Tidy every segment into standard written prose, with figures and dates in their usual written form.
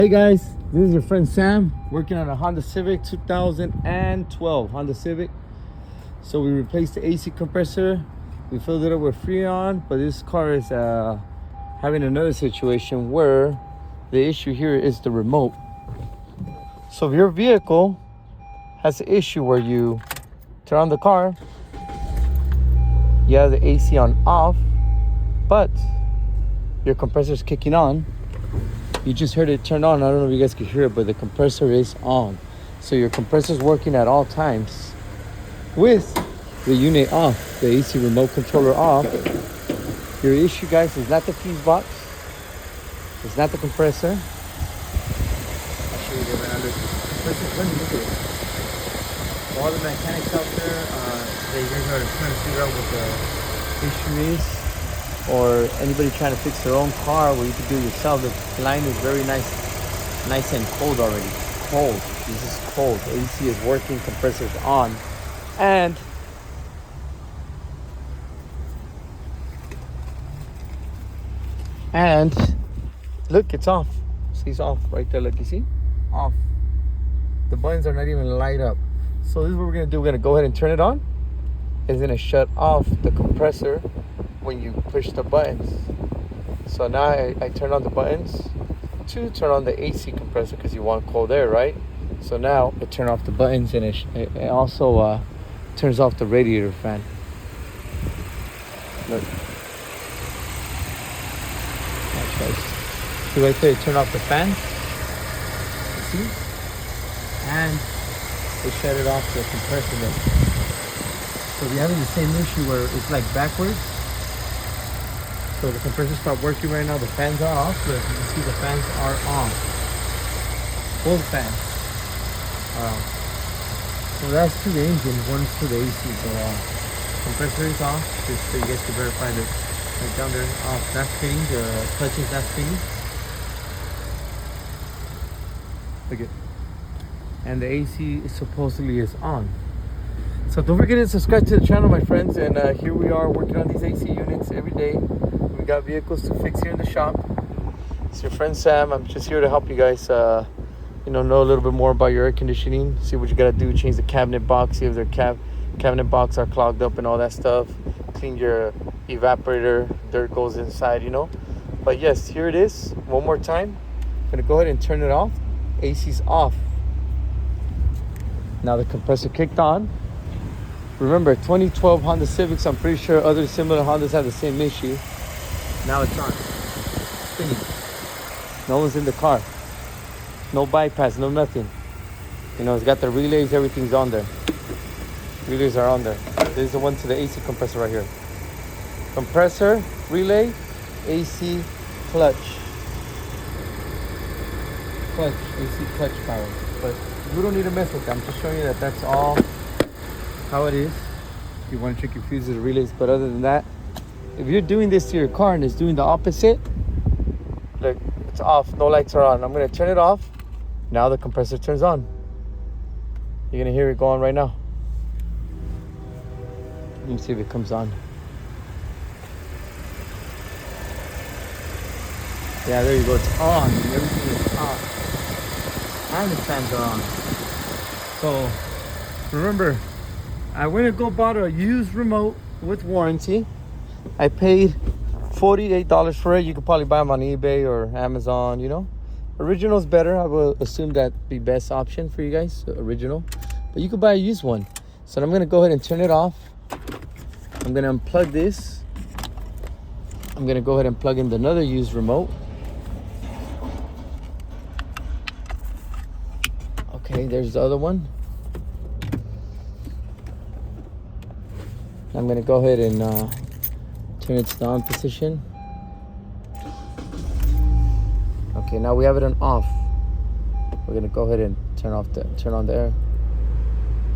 Hey guys, this is your friend Sam working on a Honda Civic 2012 Honda Civic. So we replaced the AC compressor. We filled it up with Freon, but this car is having another situation where the issue here is the remote. So if your vehicle has an issue where you turn on the car, you have the AC on off, but your compressor is kicking on. You just heard it turn on. I don't know if you guys can hear it, but the compressor is on. So your compressor is working at all times with the unit off, the AC remote controller off. Your issue, guys, is not the fuse box. It's not the compressor. I'll show you the under. Let me look at it. All the mechanics out there, they guys are trying to figure out what the issue is. Or anybody trying to fix their own car where you can do it yourself. The line is very nice and cold already. Cold. This is cold. AC is working, compressor's on. And look, it's off. See, it's off right there. Look, you see? Off. The buttons are not even light up. So this is what we're gonna do. We're gonna go ahead and turn it on. It's gonna shut off the compressor when you push the buttons. So now I turn on the buttons to turn on the AC compressor because you want cold air, right? So now I turn off the buttons and it also turns off the radiator fan. Look. See right there, turn off the fan. You see? And they shut it off the compressor then. So we're having the same issue where it's like backwards. So the compressor stopped working right now. The fans are off. But you can see the fans are on. Both fans are on. So that's to the engine. One's to the AC. So compressor is off. Just so you guys can verify that. Right down there, off. That's spinning. The clutch is not spinning. Look it. And the AC supposedly is on. So don't forget to subscribe to the channel, my friends. And here we are working on these AC units every day. We got vehicles to fix here in the shop. It's your friend Sam. I'm just here to help you guys, know a little bit more about your air conditioning. See what you gotta do. Change the cabinet box. See if their cabinet box are clogged up and all that stuff. Clean your evaporator. Dirt goes inside, But yes, here it is. One more time. I'm gonna go ahead and turn it off. AC's off. Now the compressor kicked on. Remember, 2012 Honda Civics, I'm pretty sure other similar Hondas have the same issue. Now it's on. Spinning. No one's in the car. No bypass, no nothing. It's got the relays, everything's on there. Relays are on there. This is the one to the AC compressor right here. Compressor, relay, AC, clutch. Clutch, AC clutch power. But you don't need to mess with that. I'm just showing you that that's all how it is. If you want to check your fuses or relays, but other than that, if you're doing this to your car and it's doing the opposite, look, it's off, no lights are on. I'm gonna turn it off. Now the compressor turns on. You're gonna hear it go on right now. Let me see if it comes on. Yeah, there you go, it's on. Everything is off. And the fans are on. So remember, I went and bought a used remote with warranty. I paid $48 for it. You could probably buy them on eBay or Amazon, Original's better. I will assume that'd be best option for you guys, original. But you could buy a used one. So I'm going to go ahead and turn it off. I'm going to unplug this. I'm going to go ahead and plug in another used remote. Okay, there's the other one. I'm going to go ahead and turn it to the on position. Okay, now we have it on off. We're going to go ahead and turn on the air.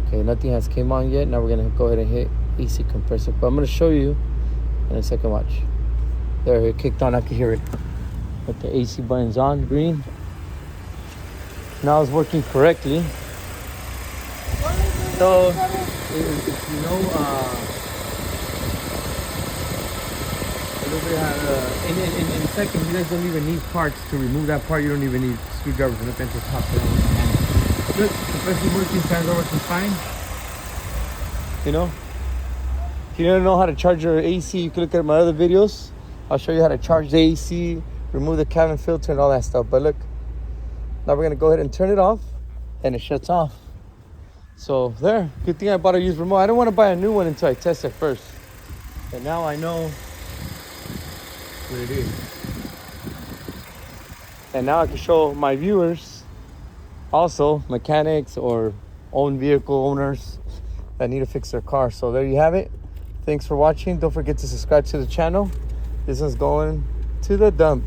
Okay, nothing has came on yet. Now we're going to go ahead and hit AC compressor. But I'm going to show you in a second. Watch. There, it kicked on. I can hear it. But the AC button's on, green. Now it's working correctly. So, if you know, in a second, you guys don't even need parts to remove that part. You don't even need screwdrivers and look at the top of it. Look, the compressor working, fans are working fine. You know? If you don't know how to charge your AC, you can look at my other videos. I'll show you how to charge the AC, remove the cabin filter and all that stuff. But look, now we're gonna go ahead and turn it off and it shuts off. So there, good thing I bought a used remote. I don't want to buy a new one until I test it first. And now I know what it is. And now I can show my viewers, also mechanics or own vehicle owners that need to fix their car. So there you have it. Thanks for watching. Don't forget to subscribe to the channel. This one's going to the dump.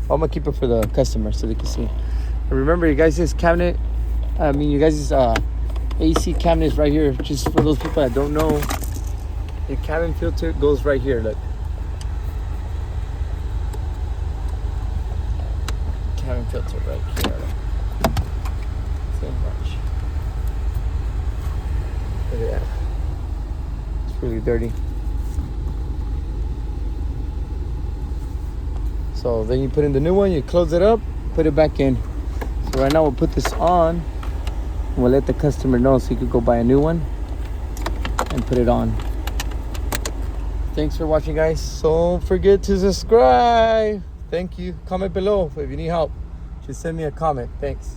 I'm gonna keep it for the customers so they can see. And remember, you guys' cabinet, you guys' AC cabinet is right here. Just for those people that don't know, your cabin filter goes right here. Look, cabin filter right here. Same much. Look at that. It's really dirty. So then you put in the new one, you close it up, put it back in. So right now we'll put this on. We'll let the customer know so he could go buy a new one and put it on. Thanks for watching, guys. Don't forget to subscribe. Thank you. Comment below if you need help. Just send me a comment. Thanks.